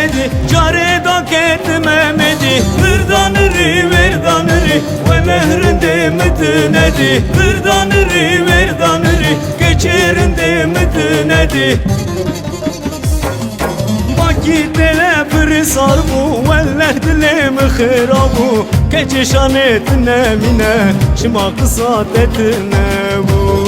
medi care da ketme medi verdanri ve mehrinde mütnedi verdanri geçerinde mütnedi Vakitele bir sarbu velle dilim khirabu keçşanetine mine şıma kısatetine bu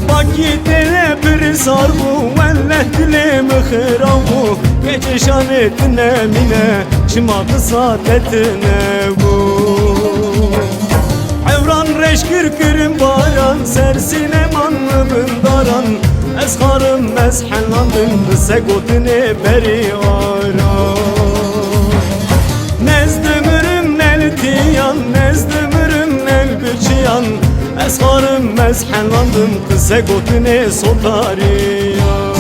Vakitele bir sarbu velle dilim khirabu keçşanetine mine şıma kısatetine bu Evran reşkir kirim baran sersine manlımın daran Eskarım mezhellandım segotine beri ara Nezdümürüm neltiyan nezdümürüm nelbirçiyan Eskarım mezhellandım segotine sotariyan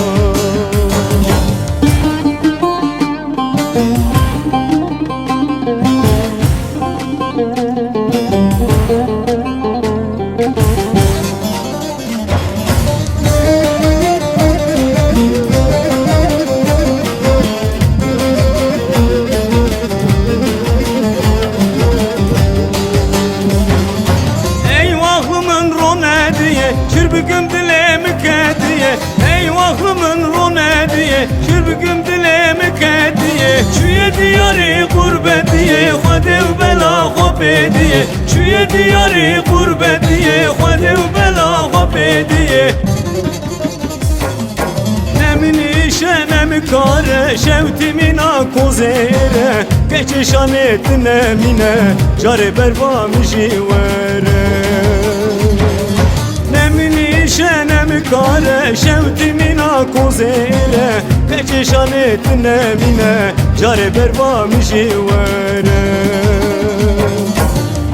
Şürbüküm dilemi kediye Eyvahımın ronediye Şürbüküm dilemi kediye Şüye diyarı gurbetiye Hadev bela hopediye Şüye diyarı gurbetiye Hadev bela hopediye Nemin işe nemi kare Şevtimina kozere Geçişanetine mine Care bervami jivere Şenem kare şevtimina kozere Keçşanetine mine care bervami jivere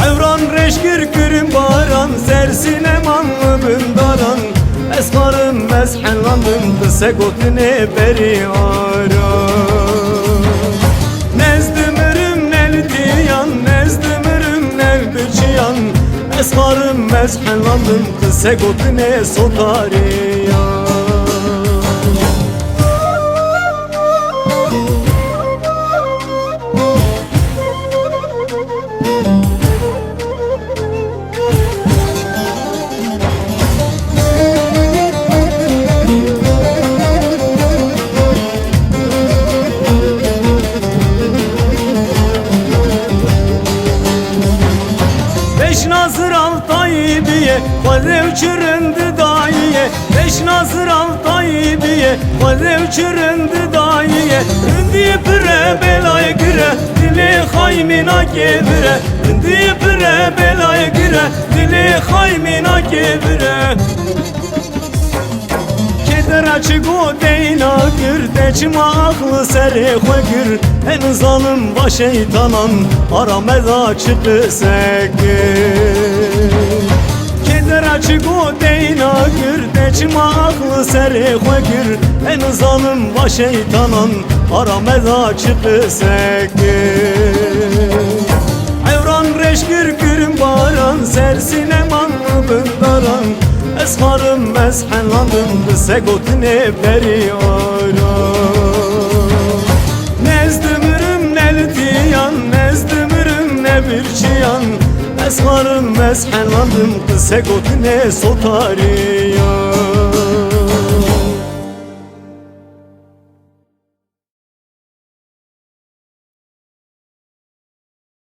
Evran reşkir kirim baran sersine manlımın daran Eskarım mezhellandım segotine beri ara Nezdümürüm neltiyan nezdümürüm nelbirçiyan Eskarım mezhellandım segotine sotariyan Beş nazır Altaybiye Vazev çüründü dayiye Beş nazır Altaybiye Vazev çüründü dayiye Ründiye püre belaya gire Dili haymina kebire Ründiye püre belaya gire Dili haymina kebire Keder açık o deyna gir Deçma aklı seri gir En zalim baş şeytanan Arameda çıktı sekir Keder açık o deyna gir Deçma aklı seri gir En zalim baş şeytanan Arameda çıktı sekir Evran reşkir kirim baran Sersine manlımın daran Eskarım mezhellandım segotine beri ara Nezdümürüm neltiyan nezdümürüm nebirçiyan Eskarım mezhellandım segotine sotari